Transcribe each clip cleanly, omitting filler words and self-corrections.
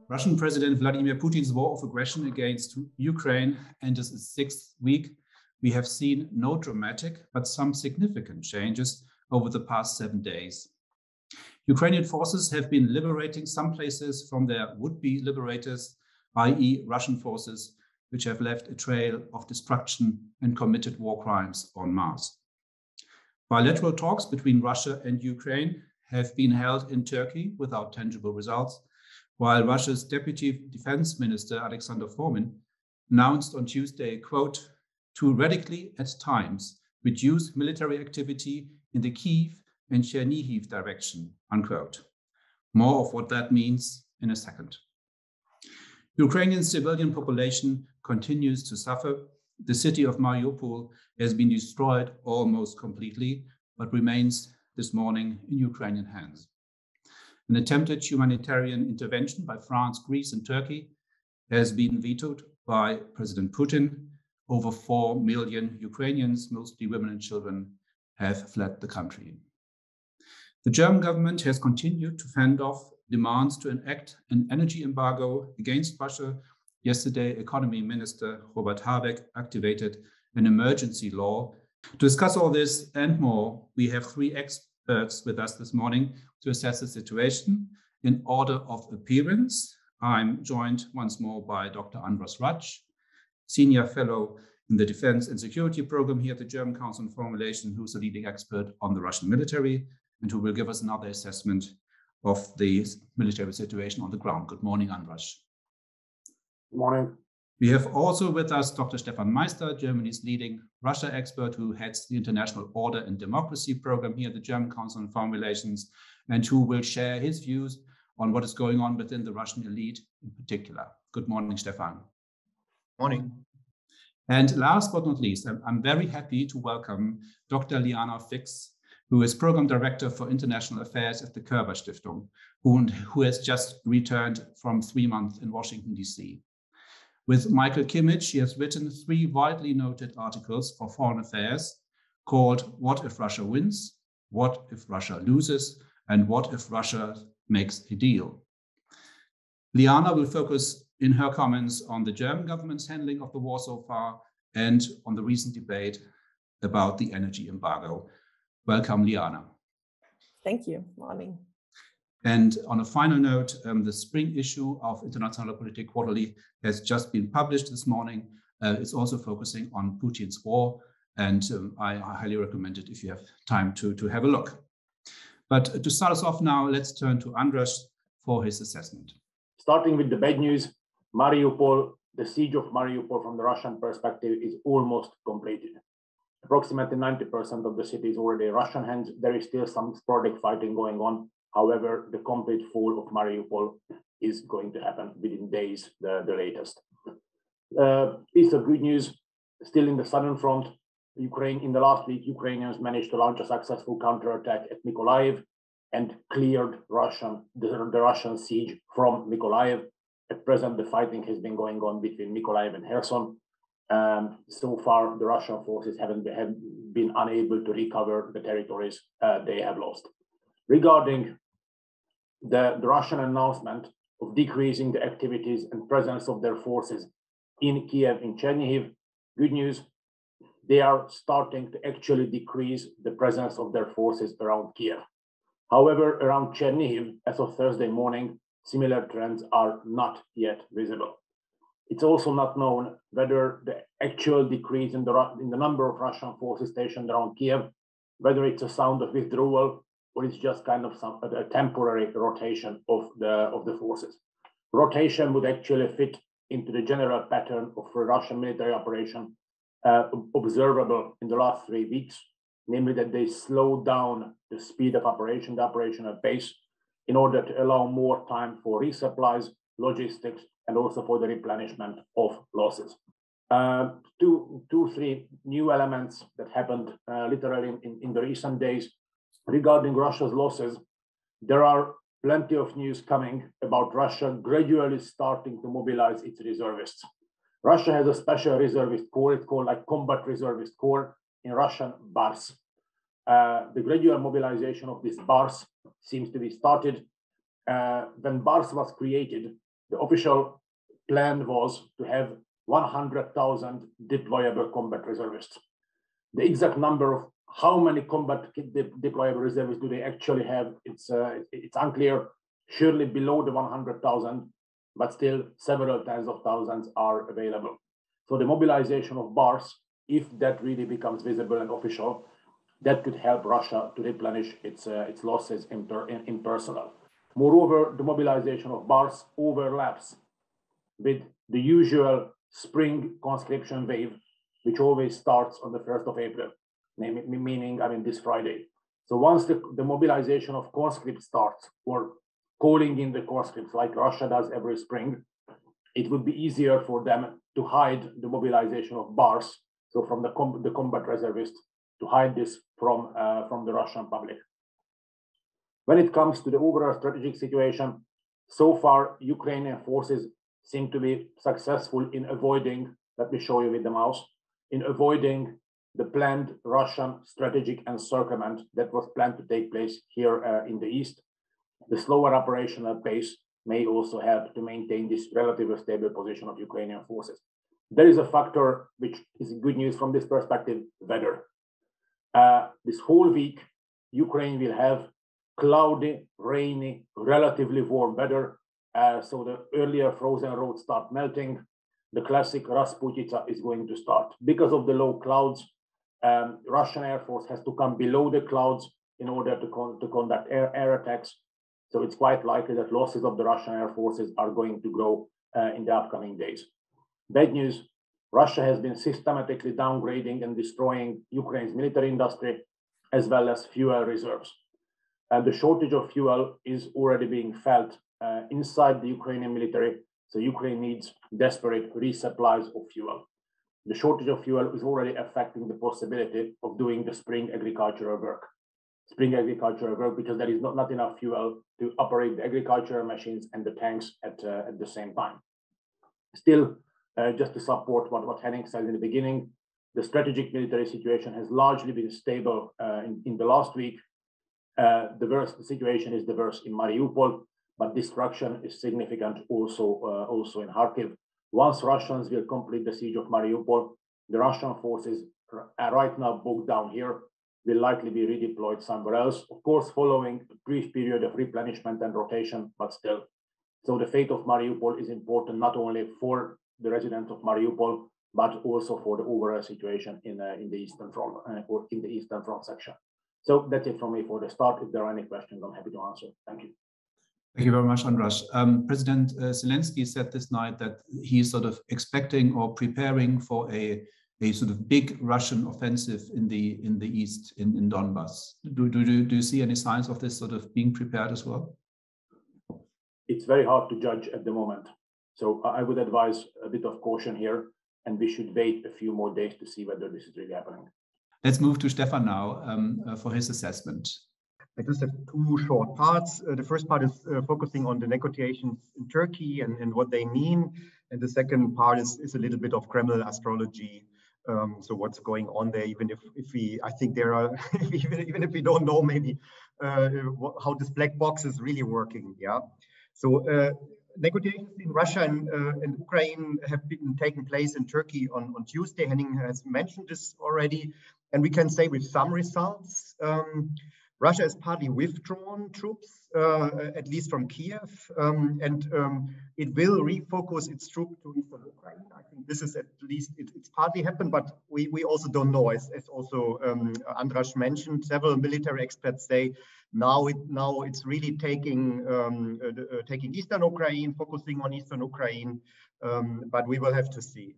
Russian President Vladimir Putin's war of aggression against Ukraine enters its sixth week, we have seen no dramatic, but some significant changes over the past 7 days. Ukrainian forces have been liberating some places from their would-be liberators, i.e. Russian forces, which have left a trail of destruction and committed war crimes en masse. Bilateral talks between Russia and Ukraine have been held in Turkey without tangible results, while Russia's Deputy Defense Minister Alexander Fomin announced on Tuesday, quote, to radically at times reduce military activity in the Kyiv and Chernihiv direction, unquote. More of what that means in a second. Ukrainian civilian population continues to suffer. The city of Mariupol has been destroyed almost completely, but remains this morning in Ukrainian hands. An attempted humanitarian intervention by France, Greece, and Turkey has been vetoed by President Putin. Over 4 million Ukrainians, mostly women and children, have fled the country. The German government has continued to fend off demands to enact an energy embargo against Russia. Yesterday, Economy Minister Robert Habeck activated an emergency law. To discuss all this and more, we have 3 experts with us this morning to assess the situation. In order of appearance, I'm joined once more by Dr. Andras Raj, Senior Fellow in the Defense and Security Program here at the German Council on Foreign Relations, who's a leading expert on the Russian military and who will give us another assessment of the military situation on the ground. Good morning, Andras. Good morning. We have also with us Dr. Stefan Meister, Germany's leading Russia expert who heads the International Order and Democracy Program here at the German Council on Foreign Relations, and who will share his views on what is going on within the Russian elite in particular. Good morning, Stefan. Morning. And last but not least, I'm very happy to welcome Dr. Liana Fix, who is Program Director for International Affairs at the Körber Stiftung, who has just returned from 3 months in Washington, D.C. With Michael Kimmage, she has written 3 widely noted articles for Foreign Affairs called What If Russia Wins, What If Russia Loses, and What If Russia Makes a Deal. Liana will focus in her comments on the German government's handling of the war so far and on the recent debate about the energy embargo. Welcome, Liana. Thank you. Morning. And on a final note, the spring issue of International Politik Quarterly has just been published this morning. It's also focusing on Putin's war, and I highly recommend it if you have time to have a look. But to start us off now, let's turn to Andras for his assessment. Starting with the bad news, Mariupol, the siege of Mariupol from the Russian perspective is almost completed. Approximately 90% of the city is already in Russian hands. There is still some sporadic fighting going on. However, the complete fall of Mariupol is going to happen within days, the latest. Piece of good news, still in the southern front, Ukraine, in the last week, Ukrainians managed to launch a successful counterattack at Mykolaiv and cleared the Russian siege from Mykolaiv. At present, the fighting has been going on between Mykolaiv and Kherson. So far, the Russian forces have been unable to recover the territories they have lost. Regarding the Russian announcement of decreasing the activities and presence of their forces in Kiev and Chernihiv, good news, they are starting to actually decrease the presence of their forces around Kiev. However, around Chernihiv, as of Thursday morning, similar trends are not yet visible. It's also not known whether the actual decrease in the number of Russian forces stationed around Kiev, whether it's a sound of withdrawal or it's just kind of a temporary rotation of the forces. Rotation would actually fit into the general pattern of a Russian military operation observable in the last 3 weeks, namely that they slow down the speed of operation, the operational pace, in order to allow more time for resupplies, logistics, and also for the replenishment of losses. 3 new elements that happened literally in the recent days regarding Russia's losses. There are plenty of news coming about Russia gradually starting to mobilize its reservists. Russia has a special reservist corps, it's called like Combat Reservist Corps, in Russian BARS. The gradual mobilization of this BARS seems to be started. When BARS was created, The official plan was to have 100,000 deployable combat reservists. The exact number of how many combat deployable reservists do they actually have, it's unclear, surely below the 100,000, but still several tens of thousands are available. So the mobilization of BARS, if that really becomes visible and official, that could help Russia to replenish its losses in personnel. Moreover, the mobilization of BARS overlaps with the usual spring conscription wave, which always starts on the 1st of April, meaning, this Friday. So once the mobilization of conscripts starts, or calling in the conscripts like Russia does every spring, it would be easier for them to hide the mobilization of BARS, so from the combat reservists, to hide this from the Russian public. When it comes to the overall strategic situation, so far Ukrainian forces seem to be successful in avoiding, let me show you with the mouse, in avoiding the planned Russian strategic encirclement that was planned to take place here in the east. The slower operational pace may also help to maintain this relatively stable position of Ukrainian forces. There is a factor which is good news from this perspective: weather. This whole week, Ukraine will have cloudy, rainy, relatively warm weather. So the earlier frozen roads start melting. The classic Rasputitsa is going to start. Because of the low clouds, Russian Air Force has to come below the clouds in order to conduct air attacks. So it's quite likely that losses of the Russian Air Forces are going to grow in the upcoming days. Bad news: Russia has been systematically downgrading and destroying Ukraine's military industry, as well as fuel reserves. And the shortage of fuel is already being felt inside the Ukrainian military. So Ukraine needs desperate resupplies of fuel. The shortage of fuel is already affecting the possibility of doing the spring agricultural work. Because there is not enough fuel to operate the agricultural machines and the tanks at the same time. Still, just to support what Henning said in the beginning, the strategic military situation has largely been stable in the last week. The worst situation is the worst in Mariupol, but destruction is significant also in Kharkiv. Once Russians will complete the siege of Mariupol, the Russian forces are right now bogged down here, will likely be redeployed somewhere else, of course, following a brief period of replenishment and rotation, but still. So the fate of Mariupol is important not only for the residents of Mariupol, but also for the overall situation in the Eastern Front or in the Eastern Front section. So that's it from me for the start. If there are any questions, I'm happy to answer. Thank you. Thank you very much, Andras. President Zelensky said this night that he's sort of expecting or preparing for a sort of big Russian offensive in the east, in Donbass. Do you see any signs of this sort of being prepared as well? It's very hard to judge at the moment. So I would advise a bit of caution here, and we should wait a few more days to see whether this is really happening. Let's move to Stefan now for his assessment. I just have two short parts. The first part is focusing on the negotiations in Turkey and what they mean. And the second part is a little bit of Kremlin astrology. So what's going on there, even if we, I think there are, even if we don't know maybe how this black box is really working. Yeah. So negotiations in Russia and Ukraine have been taking place in Turkey on Tuesday. Henning has mentioned this already. And we can say with some results, Russia has partly withdrawn troops, at least from Kiev, and it will refocus its troops to eastern Ukraine. I think this is at least, it's partly happened, but we also don't know, as also Andras mentioned. Several military experts say now it's really taking eastern Ukraine, focusing on eastern Ukraine, but we will have to see.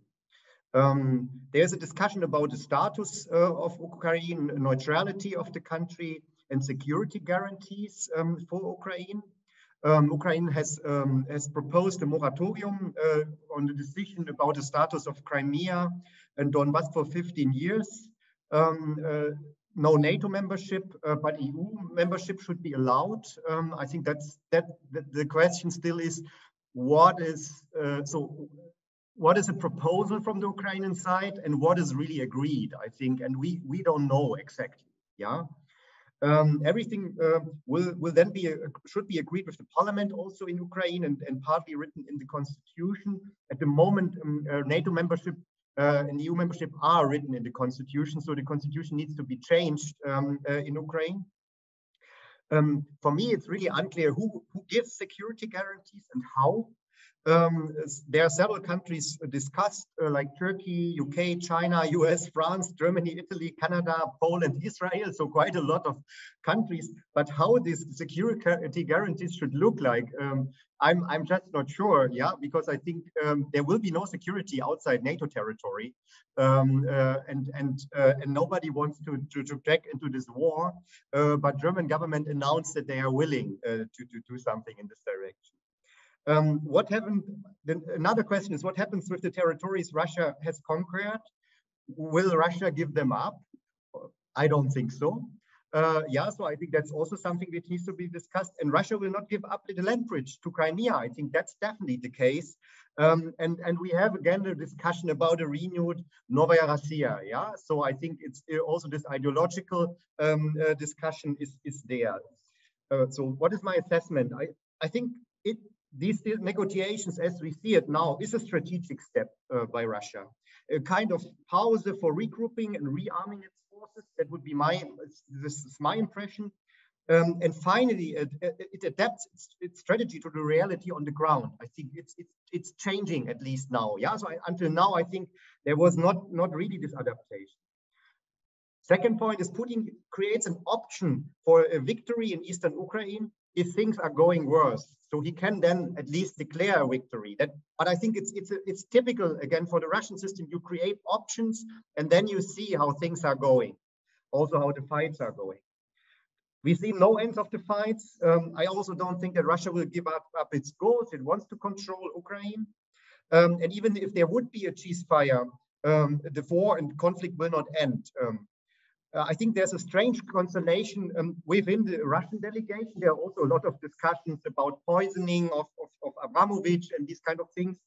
There's a discussion about the status of Ukraine, neutrality of the country, and security guarantees for Ukraine. Ukraine has proposed a moratorium on the decision about the status of Crimea and Donbass for 15 years. No NATO membership, but EU membership should be allowed. I think the question still is, what is a proposal from the Ukrainian side and what is really agreed, I think, and we don't know exactly. Yeah. Everything will then should be agreed with the parliament also in Ukraine and partly written in the constitution. At the moment, NATO membership and EU membership are written in the constitution, so the constitution needs to be changed in Ukraine. For me, it's really unclear who gives security guarantees and how. There are several countries discussed, like Turkey, UK, China, US, France, Germany, Italy, Canada, Poland, Israel, so quite a lot of countries. But how these security guarantees should look like, I'm just not sure, yeah, because I think there will be no security outside NATO territory, and nobody wants to get into this war, but German government announced that they are willing to do something in this direction. What happened? Another question is, what happens with the territories Russia has conquered? Will Russia give them up? I don't think so. Yeah, so I think that's also something that needs to be discussed. And Russia will not give up the land bridge to Crimea. I think that's definitely the case. And we have again a discussion about a renewed Novaya Russia. Yeah, so I think it's also this ideological discussion is there. So what is my assessment? I think these negotiations, as we see it now, is a strategic step by Russia, a kind of pause for regrouping and rearming its forces. That would be this is my impression. And finally, it adapts its strategy to the reality on the ground. I think it's changing at least now. Yeah, so until now, I think there was not really this adaptation. Second point is Putin creates an option for a victory in eastern Ukraine if things are going worse. So he can then at least declare a victory. But I think it's typical again for the Russian system. You create options and then you see how things are going, also how the fights are going. We see no ends of the fights. I also don't think that Russia will give up its goals. It wants to control Ukraine. And even if there would be a ceasefire, the war and conflict will not end. I think there's a strange constellation within the Russian delegation. There are also a lot of discussions about poisoning of Abramovich and these kind of things.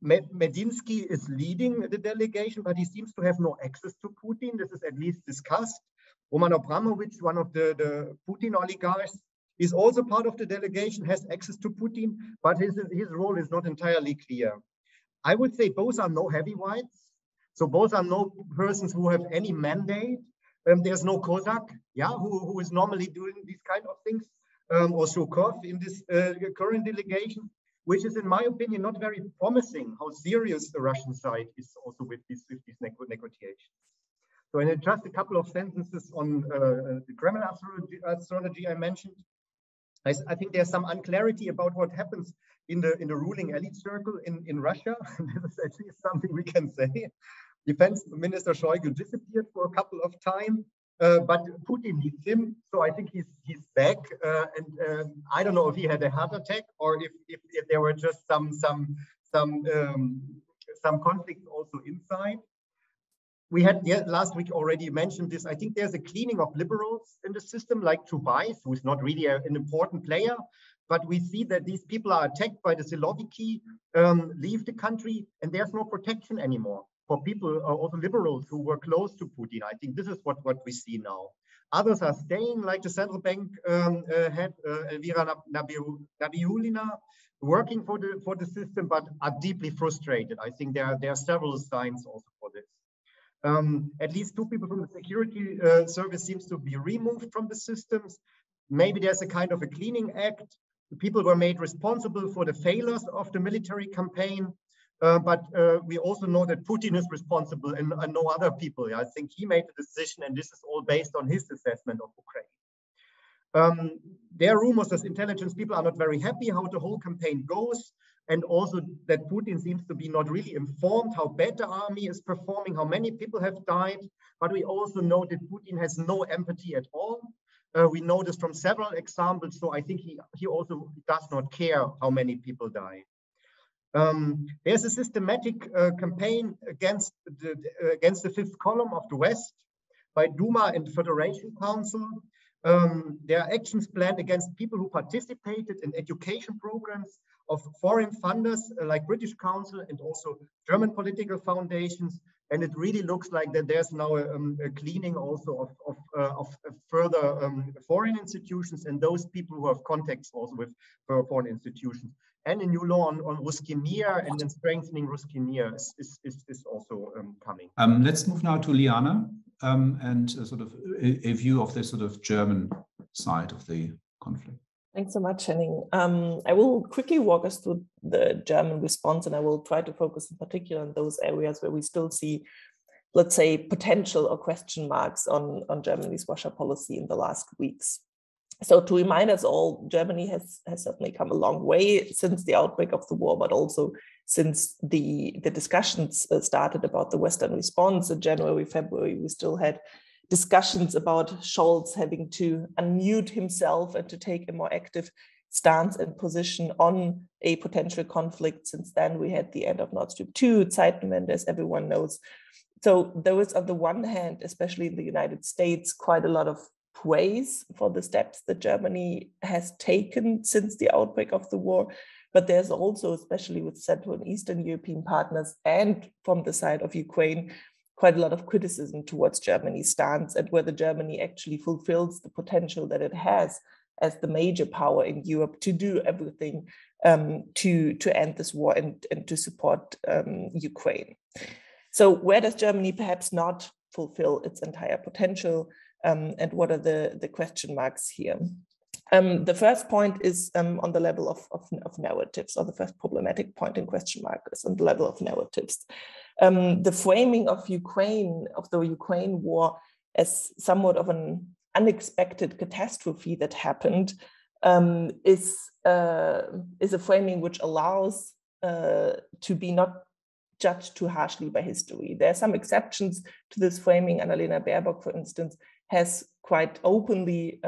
Medinsky is leading the delegation, but he seems to have no access to Putin. This is at least discussed. Roman Abramovich, one of the Putin oligarchs, is also part of the delegation, has access to Putin, but his role is not entirely clear. I would say both are no heavyweights. So both are no persons who have any mandate. There's no Kozak, yeah, who is normally doing these kind of things, or Shukov in this current delegation, which is, in my opinion, not very promising how serious the Russian side is also with these negotiations. So in just a couple of sentences on the Kremlin astrology I mentioned, I think there's some unclarity about what happens in the ruling elite circle in Russia. This is actually something we can say. Defense Minister Shoigu disappeared for a couple of times, but Putin needs him, so I think he's back. And I don't know if he had a heart attack or if there were just some conflicts also inside. We had last week already mentioned this. I think there's a cleaning of liberals in the system, like Chubais, who is not really an important player. But we see that these people are attacked by the Siloviki, leave the country, and there's no protection anymore for people, also liberals who were close to Putin. I think this is what we see now. Others are staying, like the central bank head, Elvira Nabiullina, working for the system, but are deeply frustrated. I think there are several signs also for this. At least 2 people from the security service seems to be removed from the systems. Maybe there's a kind of a cleaning act. The people were made responsible for the failures of the military campaign. But we also know that Putin is responsible and no other people. I think he made the decision, and this is all based on his assessment of Ukraine. There are rumors that intelligence people are not very happy how the whole campaign goes, and also that Putin seems to be not really informed how bad the army is performing, how many people have died. But we also know that Putin has no empathy at all. We know this from several examples, so I think he also does not care how many people die. There's a systematic campaign against the fifth column of the West by Duma and the Federation Council. There are actions planned against people who participated in education programs of foreign funders like British Council and also German political foundations And it really looks like that there's now a cleaning also of further foreign institutions and those people who have contacts also with foreign institutions. And a new law on Ruski Mir and then strengthening Ruski Mir is also coming. Let's move now to Liana and sort of a view of the sort of German side of the conflict. Thanks so much, Henning. I will quickly walk us through the German response, and I will try to focus in particular on those areas where we still see, let's say, potential or question marks on Germany's Russia policy in the last weeks. So to remind us all, Germany has certainly come a long way since the outbreak of the war, but also since the discussions started about the Western response in January, February. We still had discussions about Scholz having to unmute himself and to take a more active stance and position on a potential conflict. Since then, we had the end of Nord Stream 2, Zeitenwende, as everyone knows. So there was, on the one hand, especially in the United States, quite a lot of praise for the steps that Germany has taken since the outbreak of the war. But there's also, especially with Central and Eastern European partners and from the side of Ukraine, quite a lot of criticism towards Germany's stance and whether Germany actually fulfills the potential that it has as the major power in Europe to do everything to end this war and to support Ukraine. So where does Germany perhaps not fulfill its entire potential, and what are the question marks here? The first point is on the level of narratives, or the first problematic point in question mark is on the level of narratives. The framing of Ukraine, of the Ukraine war, as somewhat of an unexpected catastrophe that happened, is a framing which allows to be not judged too harshly by history. There are some exceptions to this framing. Annalena Baerbock, for instance, has quite openly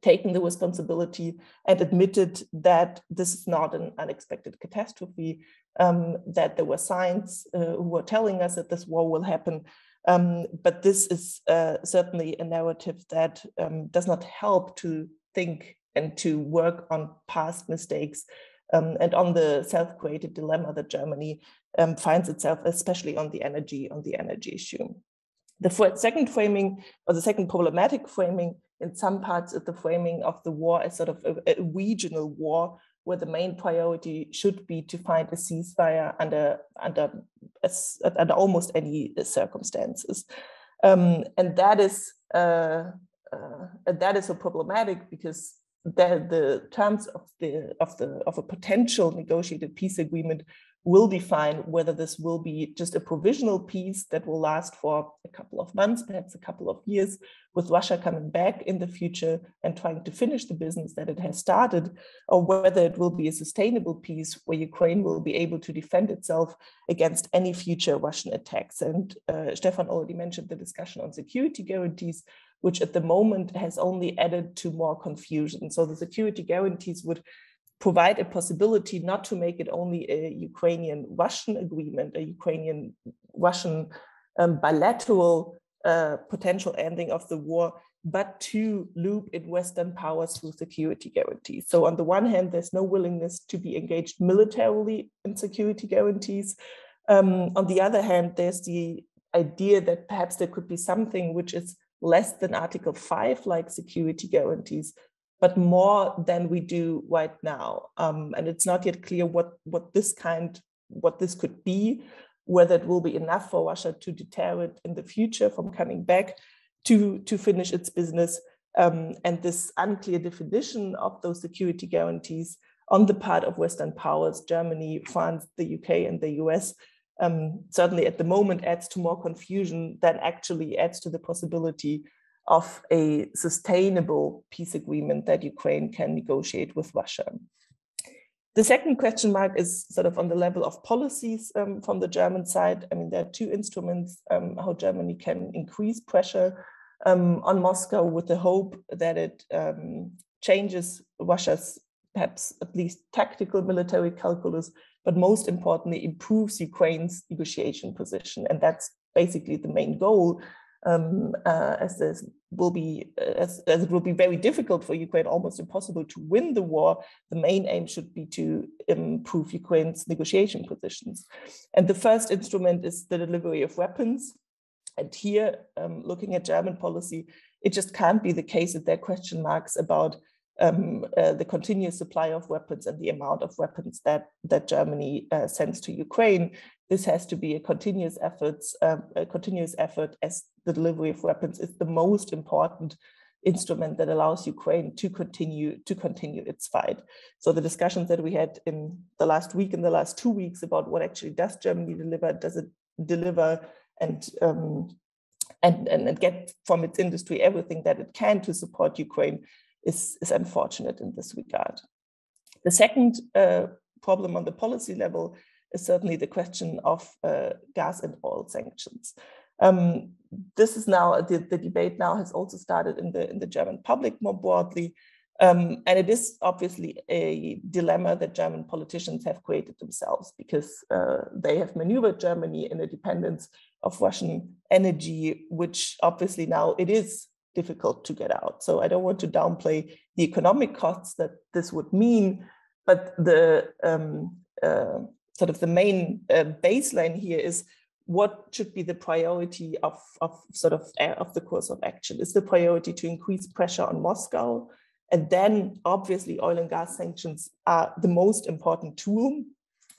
taken the responsibility and admitted that this is not an unexpected catastrophe, that there were signs who were telling us that this war will happen. But this is certainly a narrative that does not help to think and to work on past mistakes and on the self-created dilemma that Germany finds itself, especially on the energy issue. The second framing, or the second problematic framing, in some parts of the framing of the war as sort of a regional war, where the main priority should be to find a ceasefire under almost any circumstances, and that is so problematic because the terms of a potential negotiated peace agreement will define whether this will be just a provisional peace that will last for a couple of months, perhaps a couple of years, with Russia coming back in the future and trying to finish the business that it has started, or whether it will be a sustainable peace where Ukraine will be able to defend itself against any future Russian attacks. And Stefan already mentioned the discussion on security guarantees, which at the moment has only added to more confusion. So the security guarantees would provide a possibility not to make it only a Ukrainian-Russian agreement, a Ukrainian-Russian bilateral potential ending of the war, but to loop in Western powers through security guarantees. So on the one hand, there's no willingness to be engaged militarily in security guarantees. On the other hand, there's the idea that perhaps there could be something which is less than Article 5, like security guarantees, but more than we do right now. And it's not yet clear what this could be, whether it will be enough for Russia to deter it in the future from coming back to finish its business. And this unclear definition of those security guarantees on the part of Western powers, Germany, France, the UK, and the US, certainly at the moment adds to more confusion than actually adds to the possibility of a sustainable peace agreement that Ukraine can negotiate with Russia. The second question mark is sort of on the level of policies from the German side. I mean, there are two instruments how Germany can increase pressure on Moscow with the hope that it changes Russia's perhaps at least tactical military calculus, but most importantly, improves Ukraine's negotiation position. And that's basically the main goal. as this will be as it will be very difficult for Ukraine, almost impossible to win the war. The main aim should be to improve Ukraine's negotiation positions. And the first instrument is the delivery of weapons. And here, looking at German policy, it just can't be the case that there are question marks about the continuous supply of weapons and the amount of weapons that Germany sends to Ukraine. This has to be a continuous effort, as the delivery of weapons is the most important instrument that allows Ukraine to continue its fight. So the discussions that we had in the last week and the last 2 weeks about what actually does Germany deliver, does it deliver and get from its industry everything that it can to support Ukraine, is unfortunate in this regard. The second problem on the policy level is certainly the question of gas and oil sanctions. This is now, the debate now has also started in the German public more broadly. And it is obviously a dilemma that German politicians have created themselves, because they have maneuvered Germany in a dependence of Russian energy, which obviously now it is difficult to get out. So I don't want to downplay the economic costs that this would mean, but the sort of the main baseline here is what should be the priority of the course of action. Is the priority to increase pressure on Moscow? And then obviously oil and gas sanctions are the most important tool.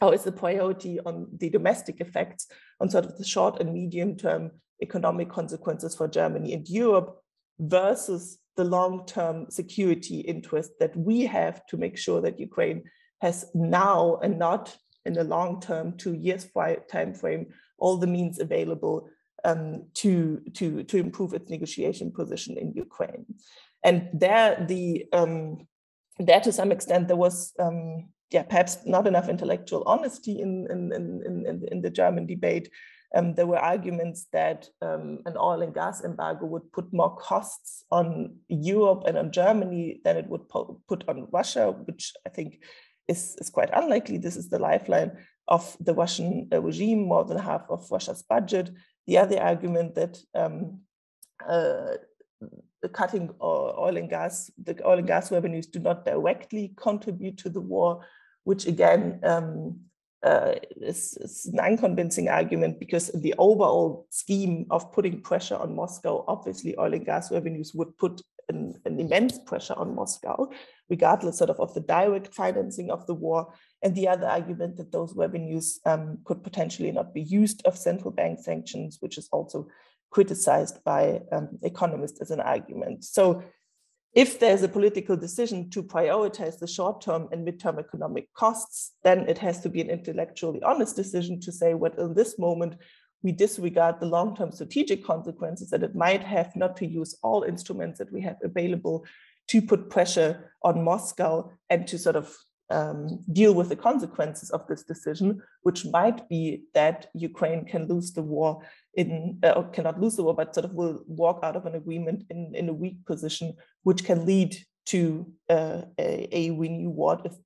Or is the priority on the domestic effects, on sort of the short and medium term economic consequences for Germany and Europe, versus the long-term security interest that we have to make sure that Ukraine has now, and not in the long-term 2 years time frame, all the means available to improve its negotiation position in Ukraine. And there, to some extent, there was perhaps not enough intellectual honesty in the German debate. There were arguments that an oil and gas embargo would put more costs on Europe and on Germany than it would put on Russia, which I think is quite unlikely. This is the lifeline of the Russian regime, more than half of Russia's budget. The other argument that cutting the oil and gas revenues do not directly contribute to the war, which again is an unconvincing argument, because in the overall scheme of putting pressure on Moscow, obviously oil and gas revenues would put an immense pressure on Moscow, regardless of the direct financing of the war. And the other argument that those revenues could potentially not be used of central bank sanctions, which is also criticized by economists as an argument. So if there's a political decision to prioritize the short-term and mid-term economic costs, then it has to be an intellectually honest decision to say, what in this moment we disregard the long-term strategic consequences that it might have not to use all instruments that we have available to put pressure on Moscow and to sort of deal with the consequences of this decision, which might be that Ukraine can lose the war or cannot lose the war, but sort of will walk out of an agreement in a weak position, which can lead to a renewed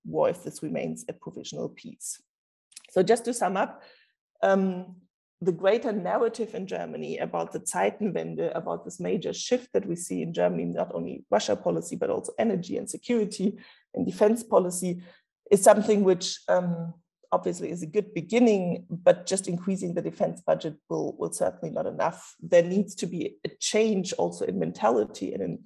war if this remains a provisional peace. So just to sum up, the greater narrative in Germany about the Zeitenwende, about this major shift that we see in Germany, not only Russia policy, but also energy and security and defense policy, is something which obviously is a good beginning, but just increasing the defense budget will certainly not enough. There needs to be a change also in mentality and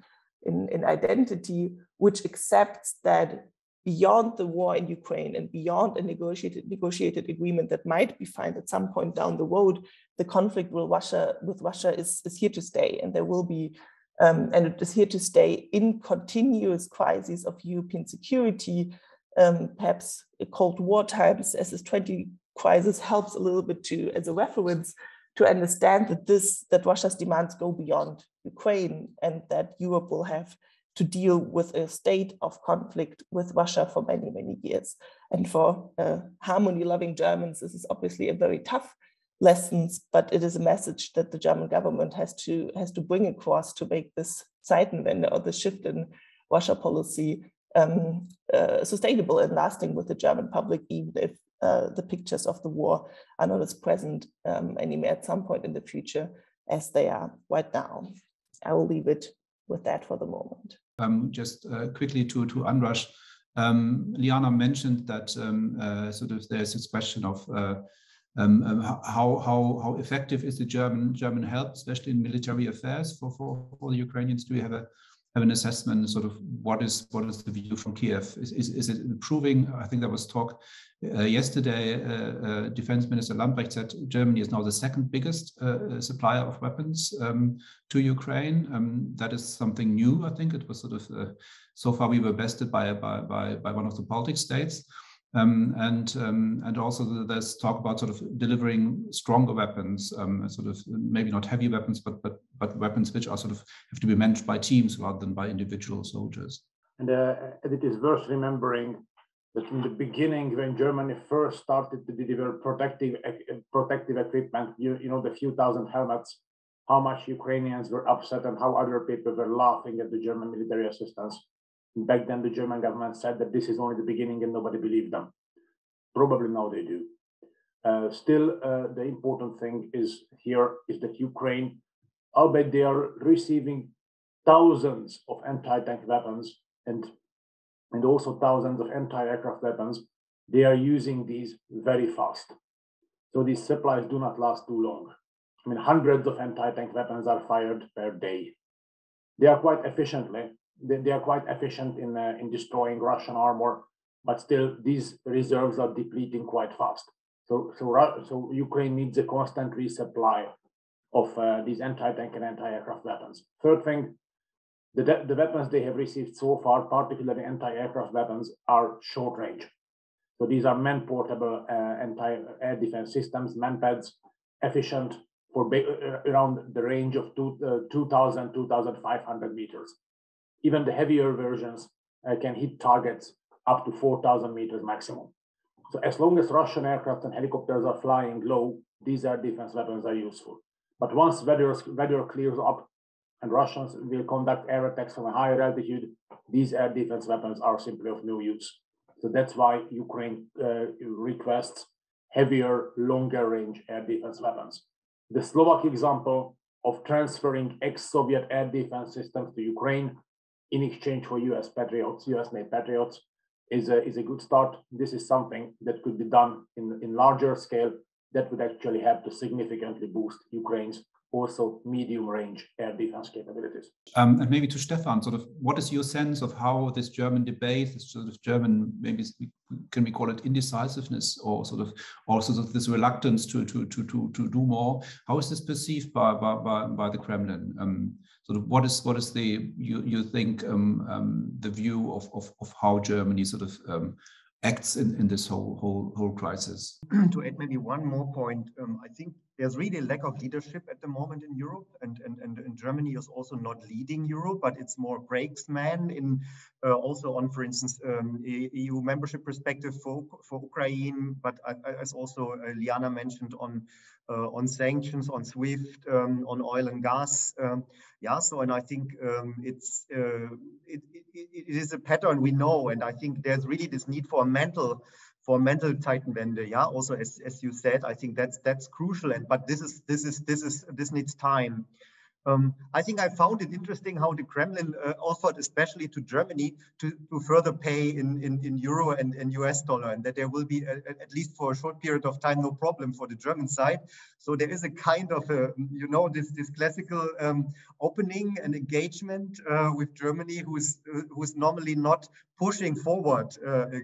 in identity, which accepts that beyond the war in Ukraine and beyond a negotiated agreement that might be found at some point down the road, the conflict with Russia is here to stay, and there will be, and it is here to stay in continuous crises of European security. Perhaps Cold War times, SS-20 crisis helps a little bit as a reference to understand that Russia's demands go beyond Ukraine, and that Europe will have to deal with a state of conflict with Russia for many, many years. And for harmony-loving Germans, this is obviously a very tough lesson, but it is a message that the German government has to bring across to make this Zeitenwende, or the shift in Russia policy, sustainable and lasting with the German public, even if the pictures of the war are not as present anymore at some point in the future as they are right now. I will leave it with that for the moment. Just quickly to Andras, Liana mentioned that sort of there's this question of how effective is the German help, especially in military affairs for the Ukrainians? Do you have an assessment? Sort of what is the view from Kiev? Is it improving? I think there was talk yesterday. Defense Minister Lambrecht said Germany is now the second biggest supplier of weapons to Ukraine. That is something new. I think it was sort of so far we were bested by one of the Baltic states. And also there's talk about sort of delivering stronger weapons, sort of maybe not heavy weapons, but weapons which are sort of have to be managed by teams rather than by individual soldiers. And it is worth remembering that in the beginning, when Germany first started to deliver protective equipment, you know, the few thousand helmets, how much Ukrainians were upset and how other people were laughing at the German military assistance. Back then, the German government said that this is only the beginning and nobody believed them. Probably now they do. Still, the important thing is that Ukraine, albeit they are receiving thousands of anti-tank weapons and also thousands of anti-aircraft weapons, they are using these very fast. So these supplies do not last too long. I mean, hundreds of anti-tank weapons are fired per day. They are quite efficiently. They are quite efficient in destroying Russian armor, but still these reserves are depleting quite fast. So Ukraine needs a constant resupply of these anti-tank and anti-aircraft weapons. Third thing, the weapons they have received so far, particularly anti-aircraft weapons, are short range. So these are man-portable anti-air defense systems, man-pads, efficient for around the range of 2,000, 2,500 meters. Even the heavier versions can hit targets up to 4,000 meters maximum. So as long as Russian aircraft and helicopters are flying low, these air defense weapons are useful. But once weather clears up and Russians will conduct air attacks from a higher altitude, these air defense weapons are simply of no use. So that's why Ukraine requests heavier, longer range air defense weapons. The Slovak example of transferring ex-Soviet air defense systems to Ukraine in exchange for US Patriots, US-made Patriots, is a good start. This is something that could be done in larger scale that would actually help to significantly boost Ukraine's also medium-range air defense capabilities. And maybe to Stefan, sort of, what is your sense of how this German debate, this sort of German, maybe can we call it indecisiveness, or sort of also this reluctance to do more? How is this perceived by the Kremlin? Sort of, what is the you think the view of how Germany sort of acts in this whole crisis? To add maybe one more point, I think there's really a lack of leadership at the moment in Europe, and Germany is also not leading Europe, but it's more brakesman in also on, for instance, EU membership perspective for Ukraine, but as also Liana mentioned on sanctions, on SWIFT, on oil and gas. And I think it is a pattern we know, and I think there's really this need for a mental Zeitenwende. Yeah, also as you said, I think that's crucial. But this needs time. I think I found it interesting how the Kremlin offered, especially to Germany, to further pay in euro and US dollar, and that there will be, at least for a short period of time, no problem for the German side. So there is a kind of, this classical opening and engagement with Germany, who's normally not pushing forward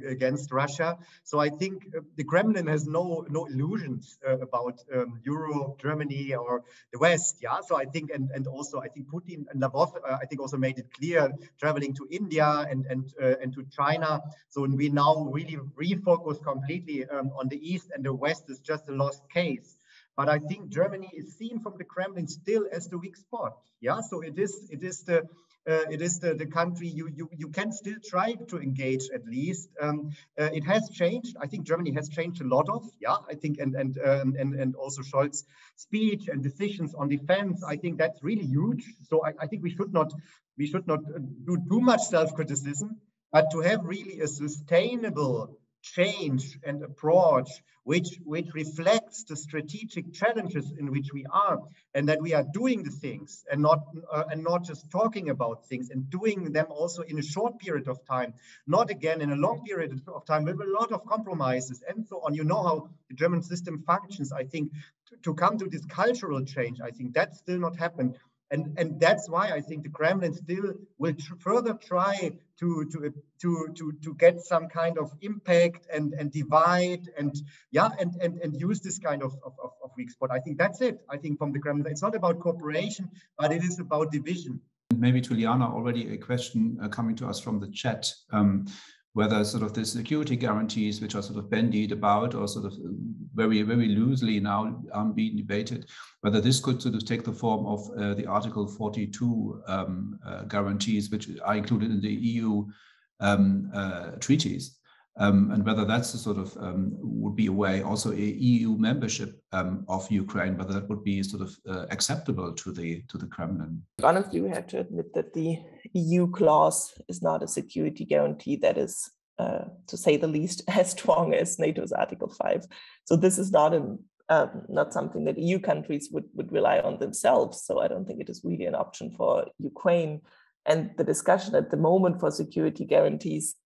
against Russia. So I think the Kremlin has no illusions about Europe, Germany, or the West. Yeah. So I think, and also I think Putin and Lavrov, I think also made it clear, traveling to India and to China. So we now really refocus completely on the East, and the West is just a lost case. But I think Germany is seen from the Kremlin still as the weak spot. Yeah. So it is the country you can still try to engage at least. It has changed. I think Germany has changed a lot of. Yeah. I think and also Scholz's speech and decisions on defense. I think that's really huge. So I think we should not do too much self-criticism, but to have really a sustainable change and approach which reflects the strategic challenges in which we are, and that we are doing the things and not just talking about things, and doing them also in a short period of time, not again in a long period of time with a lot of compromises and so on. You know how the German system functions. I think to come to this cultural change, I think that's still not happened. And that's why I think the Kremlin still will further try to get some kind of impact and divide and use this kind of weak spot. I think that's it. I think from the Kremlin, it's not about cooperation, but it is about division. Maybe to Liana, already a question coming to us from the chat. Whether sort of the security guarantees, which are sort of bandied about or sort of very, very loosely now being debated, whether this could sort of take the form of the Article 42 guarantees, which are included in the EU treaties, and whether that's a sort of would be a way, also a EU membership of Ukraine, whether that would be sort of acceptable to the Kremlin. Honestly, we have to admit that the EU clause is not a security guarantee that is, to say the least, as strong as NATO's Article 5. So this is not not something that EU countries would rely on themselves. So I don't think it is really an option for Ukraine. And the discussion at the moment for security guarantees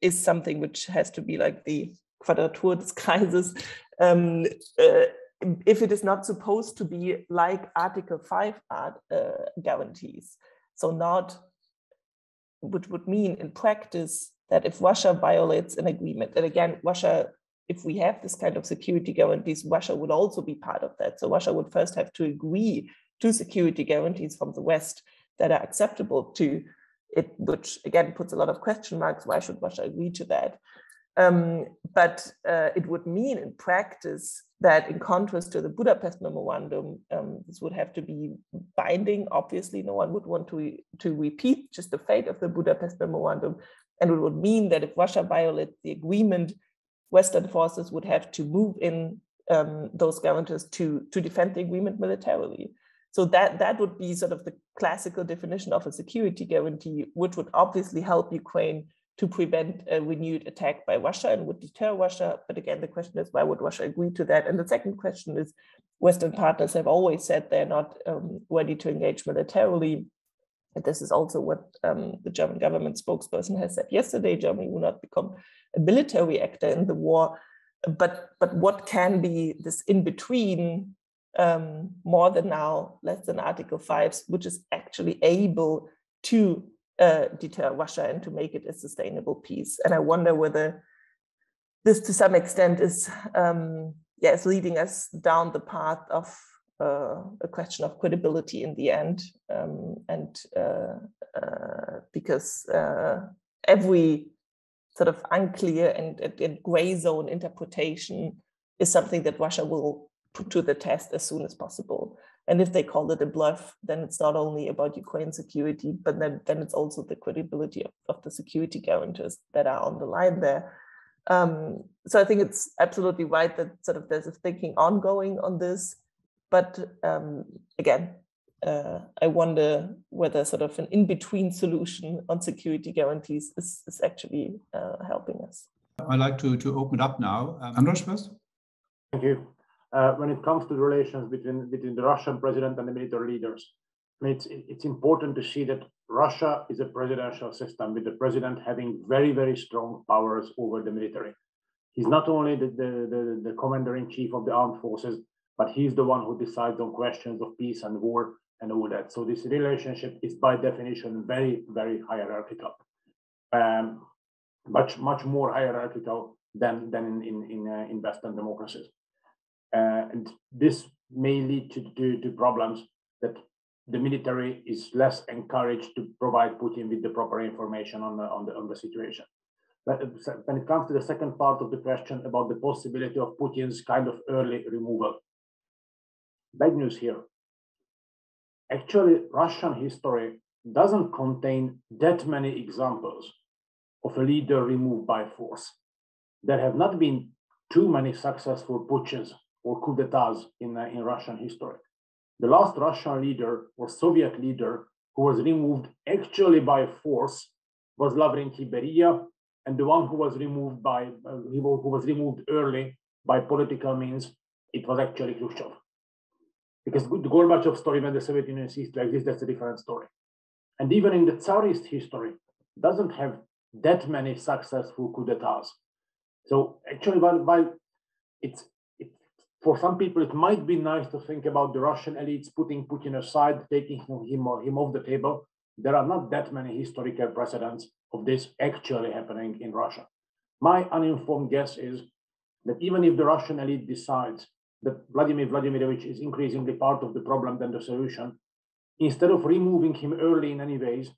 is something which has to be like the Quadratur des Kreises. If it is not supposed to be like Article 5 guarantees, so not, which would mean in practice that if Russia violates an agreement, and again, Russia, if we have this kind of security guarantees, Russia would also be part of that. So Russia would first have to agree to security guarantees from the West that are acceptable to it, which again puts a lot of question marks. Why should Russia agree to that? But it would mean in practice that in contrast to the Budapest Memorandum, this would have to be binding. Obviously, no one would want to repeat just the fate of the Budapest Memorandum. And it would mean that if Russia violates the agreement, Western forces would have to move in those guarantees to defend the agreement militarily. So that would be sort of the classical definition of a security guarantee, which would obviously help Ukraine to prevent a renewed attack by Russia and would deter Russia. But again, the question is, why would Russia agree to that? And the second question is, Western partners have always said they're not ready to engage militarily. And this is also what the German government spokesperson has said yesterday. Germany will not become a military actor in the war. But what can be this in between, more than now, less than Article 5, which is actually able to deter Russia and to make it a sustainable peace. And I wonder whether this to some extent is leading us down the path of a question of credibility in the end. Because every sort of unclear and gray zone interpretation is something that Russia will put to the test as soon as possible. And if they call it a bluff, then it's not only about Ukraine's security, but then it's also the credibility of the security guarantees that are on the line there. So I think it's absolutely right that sort of there's a thinking ongoing on this. But again, I wonder whether sort of an in-between solution on security guarantees is actually helping us. I'd like to open it up now. Andras first. Thank you. When it comes to the relations between the Russian president and the military leaders, I mean, it's important to see that Russia is a presidential system with the president having very, very strong powers over the military. He's not only the commander-in-chief of the armed forces, but he's the one who decides on questions of peace and war and all that. So this relationship is by definition very, very hierarchical, much more hierarchical than in Western democracies. And this may lead to problems that the military is less encouraged to provide Putin with the proper information on the situation. But when it comes to the second part of the question about the possibility of Putin's kind of early removal, bad news here. Actually, Russian history doesn't contain that many examples of a leader removed by force. There have not been too many successful putsches or coup d'etats in Russian history. The last Russian leader or Soviet leader who was removed actually by force was Lavrentiy Beria and the one who was removed early by political means, it was actually Khrushchev. Because the Gorbachev story, when the Soviet Union ceased to exist, that's a different story. And even in the Tsarist history, doesn't have that many successful coup d'etats. So actually, while it's for some people, it might be nice to think about the Russian elites putting Putin aside, taking him off the table. There are not that many historical precedents of this actually happening in Russia. My uninformed guess is that even if the Russian elite decides that Vladimir Vladimirovich is increasingly part of the problem than the solution, instead of removing him early in any ways,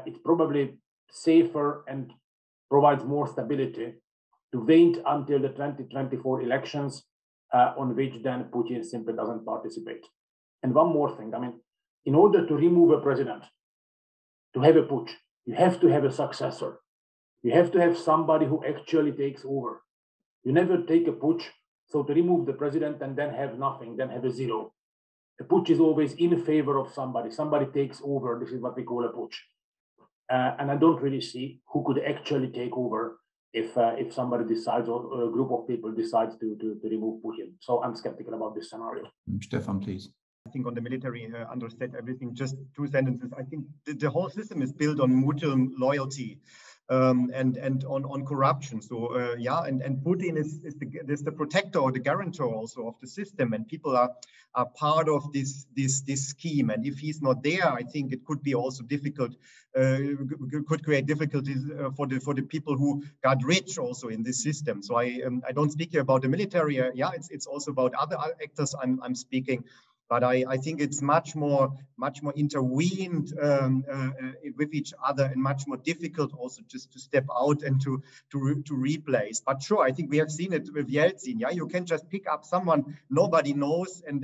it's probably safer and provides more stability to wait until the 2024 elections, on which then Putin simply doesn't participate. And one more thing, I mean, in order to remove a president, to have a putsch, you have to have a successor. You have to have somebody who actually takes over. You never take a putsch, so to remove the president and then have nothing, then have a zero. A putsch is always in favor of somebody. Somebody takes over. This is what we call a putsch. And I don't really see who could actually take over if somebody decides, or a group of people decides to remove Putin. So I'm skeptical about this scenario. Stefan, please. I think on the military, understand everything. Just 2 sentences. I think the whole system is built on mutual loyalty and on corruption. So and Putin is the protector or the guarantor also of the system, and people are part of this scheme. And if he's not there, I think it could be also difficult, could create difficulties for the people who got rich also in this system. So I don't speak here about the military. It's also about other actors I'm speaking. But I think it's much more intervened with each other, and much more difficult also just to step out and to replace. But sure, I think we have seen it with Yeltsin. Yeah, you can just pick up someone nobody knows, and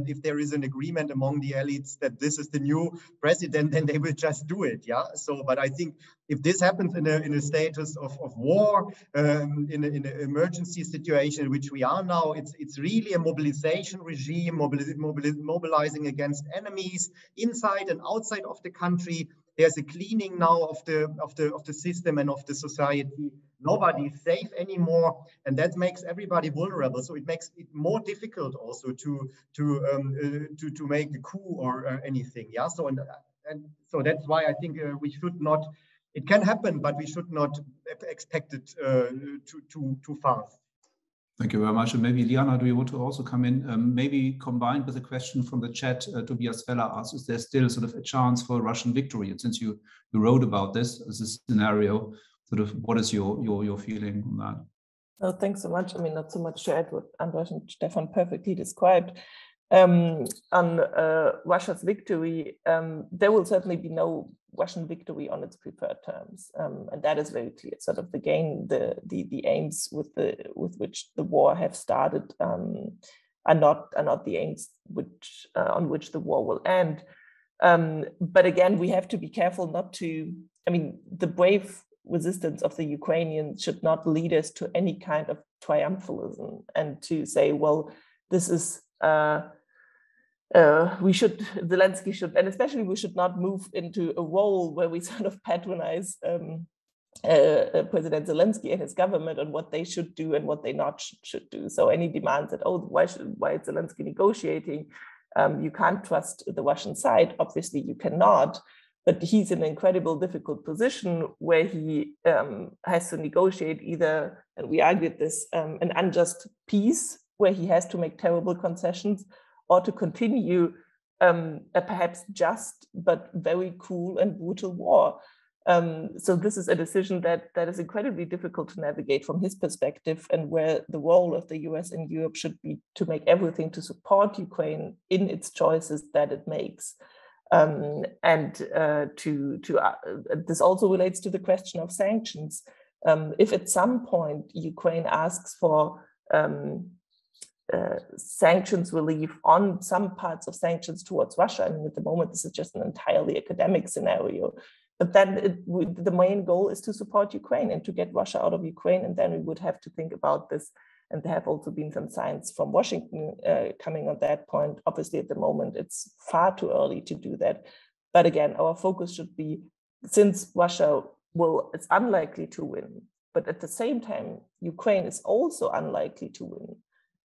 if there is an agreement among the elites that this is the new president, then they will just do it. Yeah. So, but I think if this happens in a status of war, in an emergency situation in which we are now, it's really a mobilization regime, mobilizing against enemies inside and outside of the country. There's a cleaning now of the system and of the society. Nobody is safe anymore, and that makes everybody vulnerable. So it makes it more difficult also to make a coup or anything. Yeah. So and so that's why I think we should not. It can happen, but we should not expect it too fast. Thank you very much. And maybe Liana, do you want to also come in? Maybe combined with a question from the chat, Tobias Feller asks, is there still sort of a chance for a Russian victory? And since you wrote about this as a scenario, sort of what is your feeling on that? Oh, thanks so much. I mean, not so much to add what Andras and Stefan perfectly described. On Russia's victory, there will certainly be no Russian victory on its preferred terms, and that is very clear. Sort of the aims with which the war have started are not the aims on which the war will end. But again, we have to be careful not to. I mean, the brave resistance of the Ukrainians should not lead us to any kind of triumphalism and to say, well, this is. Zelensky should, and especially we should not move into a role where we sort of patronize President Zelensky and his government on what they should do and what they not should do. So any demands that, why is Zelensky negotiating? You can't trust the Russian side. Obviously, you cannot. But he's in an incredible difficult position where he has to negotiate either, and we argued this, an unjust peace where he has to make terrible concessions, or to continue a perhaps just but very cruel and brutal war. So this is a decision that is incredibly difficult to navigate from his perspective, and where the role of the US and Europe should be to make everything to support Ukraine in its choices that it makes. This also relates to the question of sanctions. If at some point Ukraine asks for sanctions relief on some parts of sanctions towards Russia, I mean, at the moment, this is just an entirely academic scenario. But then the main goal is to support Ukraine and to get Russia out of Ukraine. And then we would have to think about this. And there have also been some signs from Washington coming on that point. Obviously, at the moment, it's far too early to do that. But again, our focus should be, since Russia it's unlikely to win. But at the same time, Ukraine is also unlikely to win.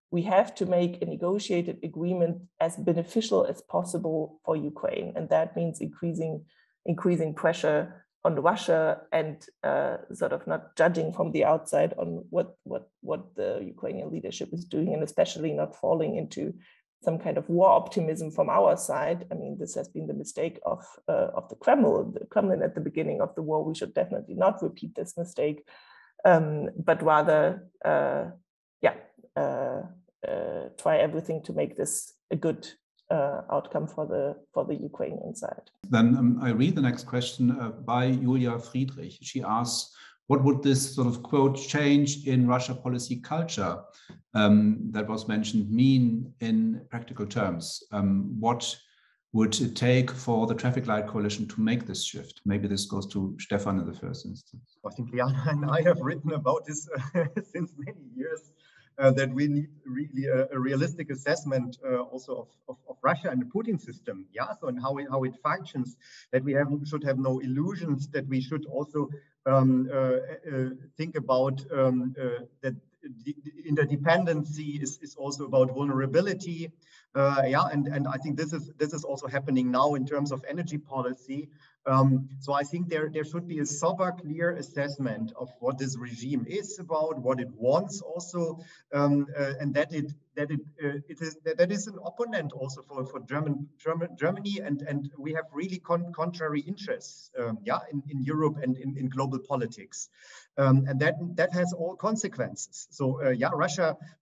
We have to make a negotiated agreement as beneficial as possible for Ukraine. And that means increasing pressure on Russia and sort of not judging from the outside on what the Ukrainian leadership is doing, and especially not falling into some kind of war optimism from our side. I mean, this has been the mistake of the Kremlin at the beginning of the war. We should definitely not repeat this mistake, but rather, try everything to make this a good outcome for the Ukrainian side. Then I read the next question by Julia Friedrich. She asks, what would this sort of quote change in Russia policy culture that was mentioned mean in practical terms? What would it take for the Traffic Light Coalition to make this shift? Maybe this goes to Stefan in the first instance. I think Liana and I have written about this since many years. That we need really a realistic assessment also of Russia and the Putin system, so and how it functions. That we should have no illusions. That we should also think about that the interdependency is also about vulnerability. And I think this is also happening now in terms of energy policy. So I think there should be a sober, clear assessment of what this regime is about, what it wants also, and that it is an opponent also for Germany, and we have really contrary interests, in Europe and in global politics, and that has all consequences. So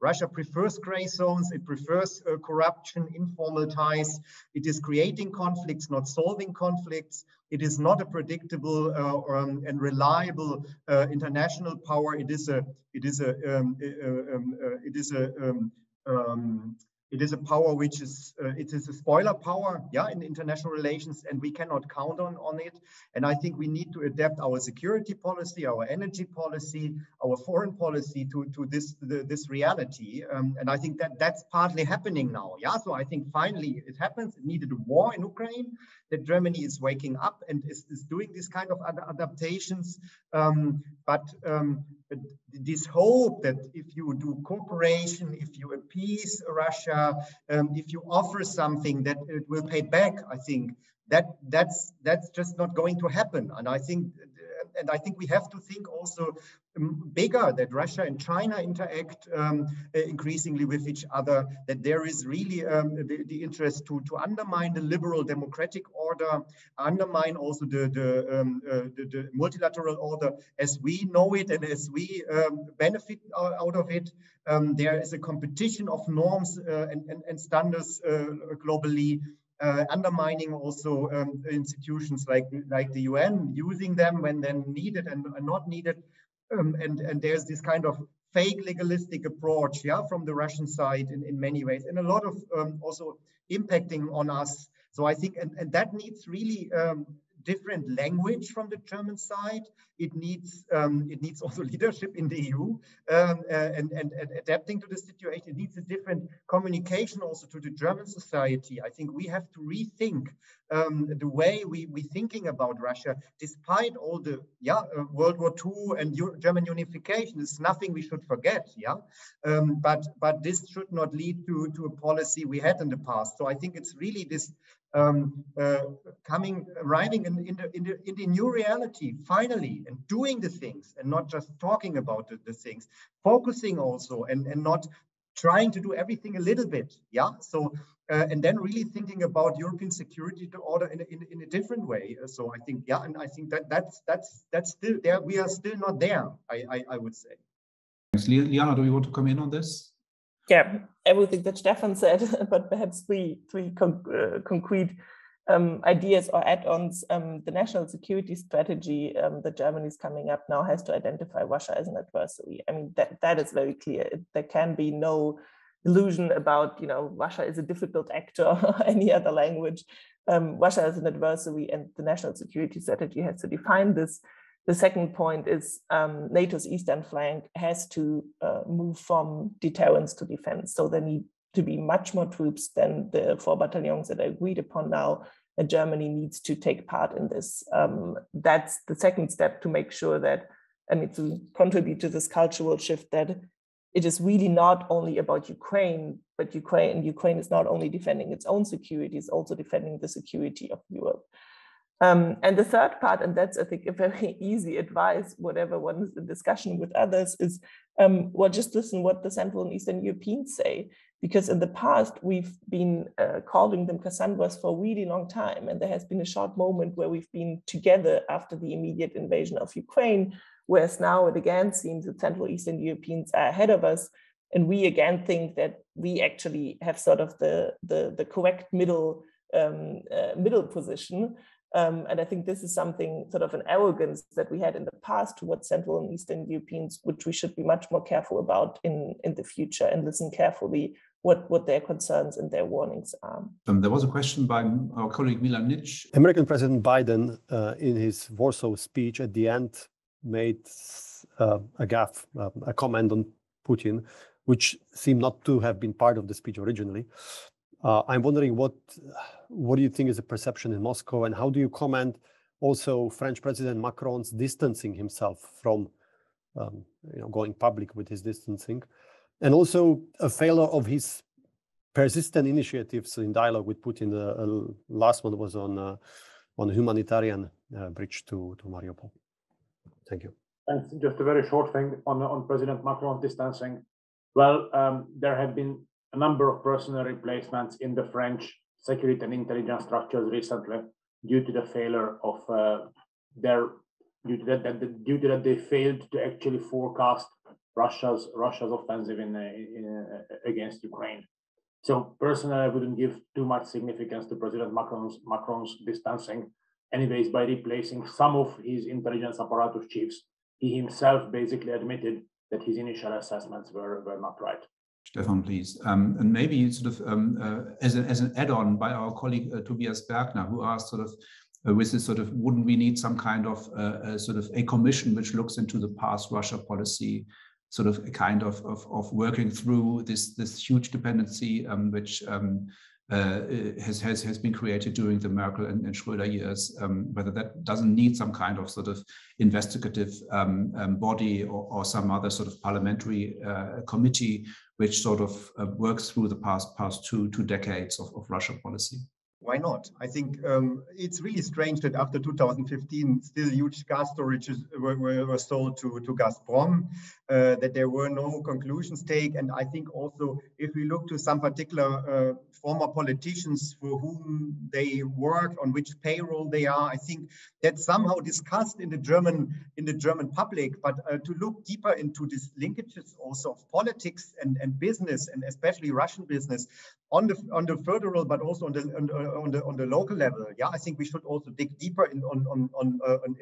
Russia prefers gray zones, it prefers corruption, informal ties. It is creating conflicts, not solving conflicts. It is not a predictable and reliable international power. It is a power which is it is a spoiler power, in international relations, and we cannot count on it. And I think we need to adapt our security policy, our energy policy, our foreign policy to this reality. And I think that's partly happening now. So I think finally it happens. It needed a war in Ukraine, that Germany is waking up and is doing this kind of adaptations. But this hope that if you do cooperation, if you appease Russia, if you offer something that it will pay back, I think that's just not going to happen. And I think we have to think also bigger, that Russia and China interact increasingly with each other, that there is really the interest to undermine the liberal democratic order, undermine also the multilateral order as we know it and as we benefit out of it. There is a competition of norms and standards globally, undermining also institutions like the UN, using them when they're needed and not needed. And there's this kind of fake legalistic approach, from the Russian side in many ways, and a lot of also impacting on us. So I think, and that needs really different language from the German side. It needs also leadership in the EU and adapting to the situation. It needs a different communication also to the German society. I think we have to rethink the way we thinking about Russia, despite all the World War II and German unification. It's nothing we should forget. But this should not lead to a policy we had in the past. So I think it's really this arriving in the new reality finally, and doing the things and not just talking about the things, focusing also and not trying to do everything a little bit. So and then really thinking about European security order in a different way. So I think and I think that's still there. We are still not there, I would say. Thanks. Liana, do you want to come in on this? Yeah, everything that Stefan said, but perhaps three concrete ideas or add-ons. The national security strategy that Germany is coming up now has to identify Russia as an adversary. I mean, that is very clear. There can be no illusion about, Russia is a difficult actor or any other language. Russia is an adversary, and the national security strategy has to define this. The second point is NATO's eastern flank has to move from deterrence to defense. So there need to be much more troops than the 4 battalions that are agreed upon now and Germany needs to take part in this. That's the second step to make sure that, to contribute to this cultural shift, that it is really not only about Ukraine, but Ukraine is not only defending its own security, it's also defending the security of Europe. And the third part, and that's, I think, a very easy advice, whatever one's in discussion with others, is just listen what the Central and Eastern Europeans say. Because in the past, we've been calling them Cassandras for a really long time. And there has been a short moment where we've been together after the immediate invasion of Ukraine, whereas now it again seems that Central Eastern Europeans are ahead of us. And we again think that we actually have sort of the correct middle position. And I think this is something, sort of an arrogance that we had in the past towards Central and Eastern Europeans, which we should be much more careful about in the future, and listen carefully what their concerns and their warnings are. There was a question by our colleague Milan Nitsch. American President Biden, in his Warsaw speech at the end, made a gaffe, a comment on Putin, which seemed not to have been part of the speech originally. I'm wondering what do you think is the perception in Moscow, and how do you comment also French President Macron's distancing himself from going public with his distancing, and also a failure of his persistent initiatives in dialogue with Putin. The last one was on humanitarian bridge to Mariupol. Thank you. And just a very short thing on President Macron distancing. Well, there have been a number of personnel replacements in the French security and intelligence structures recently due to the failure of due to that they failed to actually forecast Russia's offensive against Ukraine. So personally, I wouldn't give too much significance to President Macron's distancing. Anyways, by replacing some of his intelligence apparatus chiefs, he himself basically admitted that his initial assessments were not right. Stefan, please. And maybe sort of as an add-on by our colleague Tobias Bergner, who asked sort of with this sort of, wouldn't we need some kind of sort of a commission which looks into the past Russia policy, sort of a kind of working through this huge dependency which has been created during the Merkel and Schröder years, whether that doesn't need some kind of sort of investigative body or some other sort of parliamentary committee which sort of works through the past two decades of Russia policy. Why not? I think it's really strange that after 2015, still huge gas storages were sold to Gazprom, that there were no conclusions taken. And I think also, if we look to some particular former politicians for whom they work, on which payroll they are, I think that's somehow discussed in the German public. But to look deeper into these linkages also of politics and business, and especially Russian business, on the federal, but also on the local level, yeah, I think we should also dig deeper in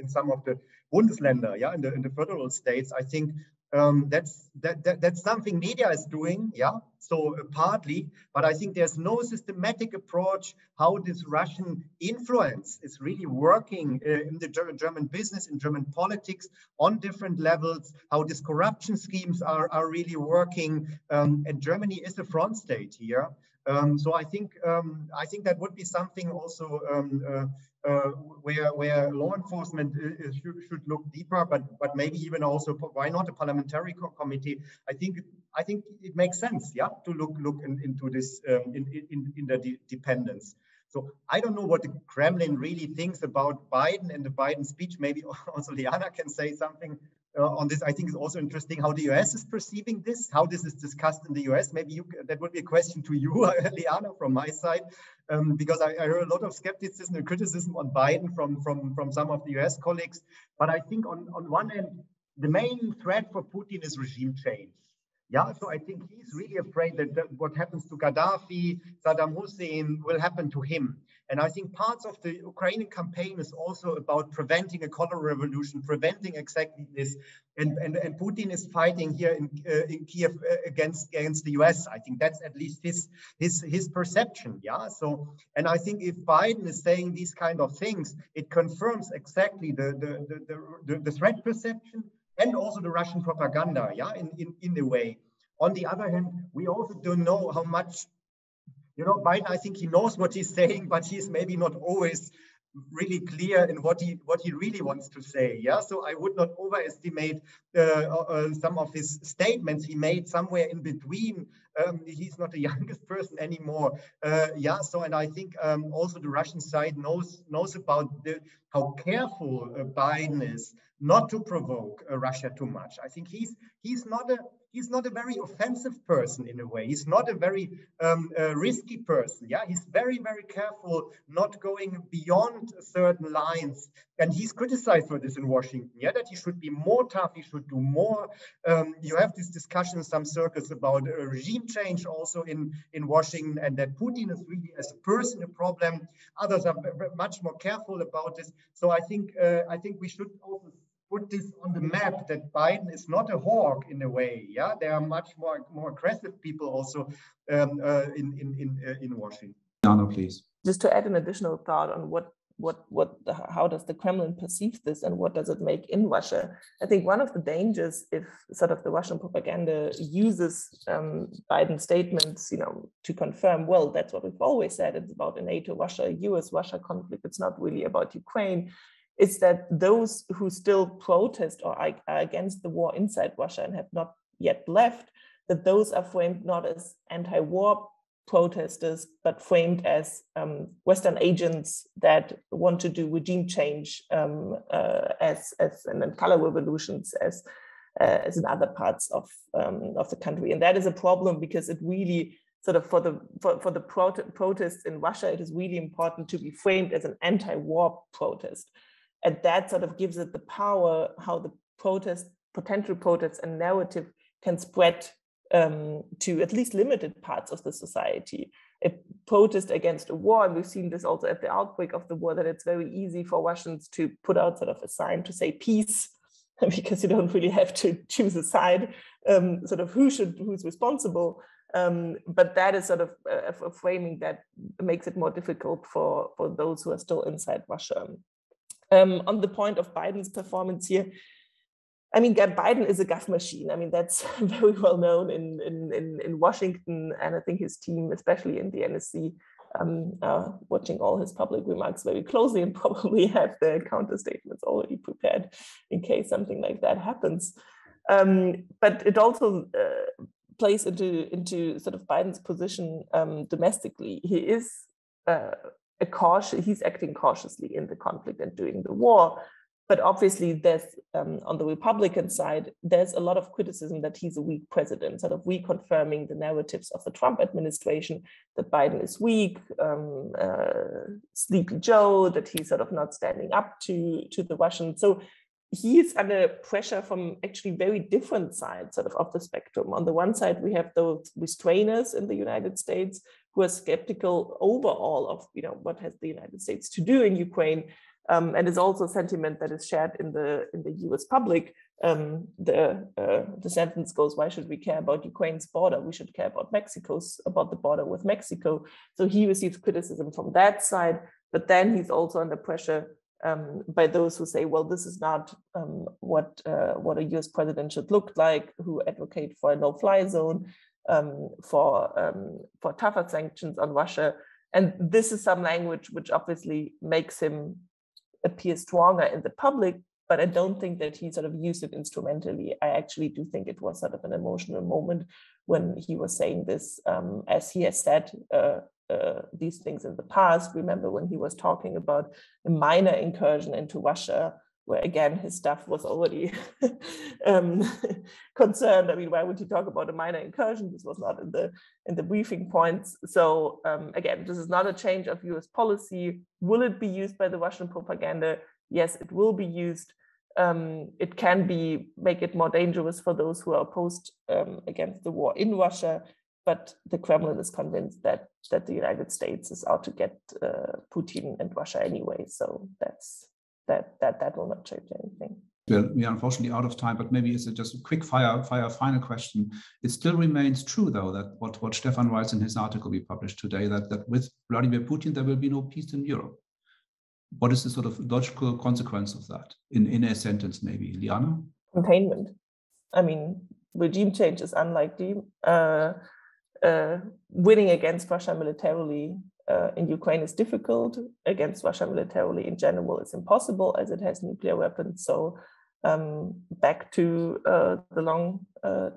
some of the Bundesländer, yeah, in the federal states. I think that's something media is doing, yeah. So partly, but I think there's no systematic approach how this Russian influence is really working in the German business, in German politics on different levels, how these corruption schemes are really working, and Germany is the front state here. So I think that would be something also where law enforcement should look deeper, but maybe even also, why not a parliamentary committee? I think it makes sense, yeah, to look into this in the dependence. So I don't know what the Kremlin really thinks about Biden and the Biden speech. Maybe also Liana can say something on this. I think it's also interesting how the US is perceiving this, how this is discussed in the US. Maybe that would be a question to you, Liana, from my side, because I heard a lot of skepticism and criticism on Biden from some of the US colleagues. But I think on one hand, the main threat for Putin is regime change. Yeah, so I think he's really afraid that what happens to Gaddafi, Saddam Hussein will happen to him. And I think parts of the Ukrainian campaign is also about preventing a color revolution, preventing exactly this. And Putin is fighting here in Kiev against the US. I think that's at least his perception. Yeah. So, and I think if Biden is saying these kind of things, it confirms exactly the threat perception and also the Russian propaganda, yeah, in a way. On the other hand, we also don't know how much you know, Biden, I think he knows what he's saying, but he's maybe not always really clear in what he really wants to say. Yeah, so I would not overestimate some of his statements. He made somewhere in between. He's not the youngest person anymore. Yeah, so and I think also the Russian side knows about how careful Biden is not to provoke Russia too much. I think he's not a very offensive person in a way. He's not a very risky person. Yeah, he's very, very careful not going beyond certain lines. And he's criticized for this in Washington. Yeah, that he should be more tough. He should do more. You have this discussion in some circles about regime change also in Washington, and that Putin is really as a person a problem. Others are much more careful about this. So I think we should also put this on the map that Biden is not a hawk in a way. Yeah, there are much more aggressive people also in Washington. Jana, please. Just to add an additional thought on how does the Kremlin perceive this and what does it make in Russia? I think one of the dangers, if sort of the Russian propaganda uses Biden's statements, you know, to confirm, well, that's what we've always said, it's about a NATO-Russia, US-Russia conflict, it's not really about Ukraine, is that those who still protest or are against the war inside Russia and have not yet left, that those are framed not as anti-war protesters, but framed as Western agents that want to do regime change and then color revolutions as in other parts of the country. And that is a problem because it really sort of for the protests in Russia, it is really important to be framed as an anti-war protest. And that sort of gives it the power how the potential protests and narrative can spread to at least limited parts of the society. A protest against a war, and we've seen this also at the outbreak of the war, that it's very easy for Russians to put out sort of a sign to say peace, because you don't really have to choose a side, sort of who's responsible. But that is sort of a framing that makes it more difficult for those who are still inside Russia. On the point of Biden's performance here, I mean, Biden is a guff machine. I mean, that's very well known in Washington, and I think his team, especially in the NSC, watching all his public remarks very closely and probably have their counter statements already prepared in case something like that happens. But it also plays into sort of Biden's position domestically. He is he's acting cautiously in the conflict and during the war. But obviously, there's on the Republican side, there's a lot of criticism that he's a weak president, sort of reconfirming the narratives of the Trump administration, that Biden is weak, Sleepy Joe, that he's sort of not standing up to the Russians. So he's under pressure from actually very different sides sort of the spectrum. On the one side, we have those restrainers in the United States who are skeptical overall of, you know, what has the United States to do in Ukraine. And is also a sentiment that is shared in the US public. The sentence goes, why should we care about Ukraine's border? We should care about about the border with Mexico. So he receives criticism from that side, but then he's also under pressure by those who say, well, this is not what a US president should look like, who advocate for a no-fly zone, for tougher sanctions on Russia. And this is some language which obviously makes him appear stronger in the public, but I don't think that he sort of used it instrumentally. I actually do think it was sort of an emotional moment when he was saying this, as he has said these things in the past. Remember when he was talking about a minor incursion into Russia, where again, his staff was already concerned. I mean, why would he talk about a minor incursion? This was not in the briefing points. So again, this is not a change of US policy. Will it be used by the Russian propaganda? Yes, it will be used. It can make it more dangerous for those who are opposed against the war in Russia. But the Kremlin is convinced that the United States is out to get Putin and Russia anyway. So that will not change anything. Well, we are unfortunately out of time, but maybe it's just a quick fire final question. It still remains true, though, that what Stefan writes in his article we published today, that with Vladimir Putin, there will be no peace in Europe. What is the sort of logical consequence of that? In a sentence, maybe. Liana? Containment. I mean, regime change is unlikely. winning against Russia militarily in Ukraine is difficult. Against Russia militarily in general is impossible, as it has nuclear weapons. So back to the long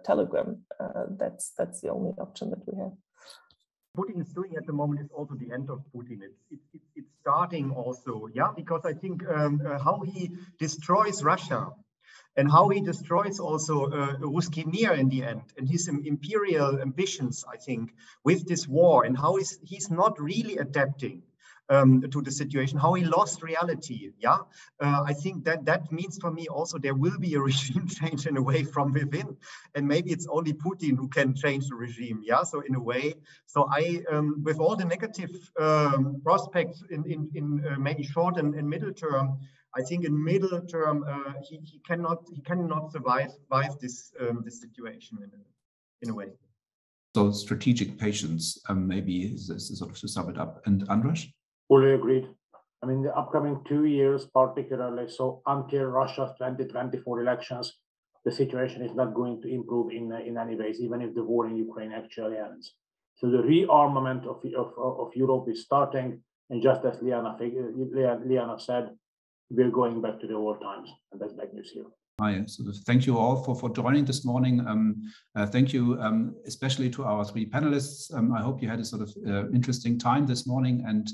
telegram. That's the only option that we have. Putin is doing at the moment is also the end of Putin. It's starting also, yeah, because I think how he destroys Russia and how he destroys also Ruski Mir in the end and his imperial ambitions, I think, with this war, and how he's not really adapting to the situation, how he lost reality. Yeah, I think that means for me also there will be a regime change in a way from within, and maybe it's only Putin who can change the regime. Yeah, so in a way, so I with all the negative prospects in maybe short and middle term, I think in middle term he cannot survive this this situation in a way. So strategic patience, maybe is sort of to sum it up. And Andras? Fully agreed. I mean, the upcoming 2 years, particularly, so until Russia's 2024 elections, the situation is not going to improve in any ways, even if the war in Ukraine actually ends. So the rearmament of Europe is starting, and just as Liana said, we're going back to the old times, and that's bad news here. Hi, so thank you all for joining this morning. Thank you especially to our three panelists. I hope you had a sort of interesting time this morning, and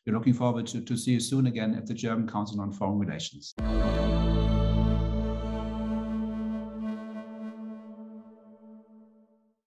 we're looking forward to see you soon again at the German Council on Foreign Relations.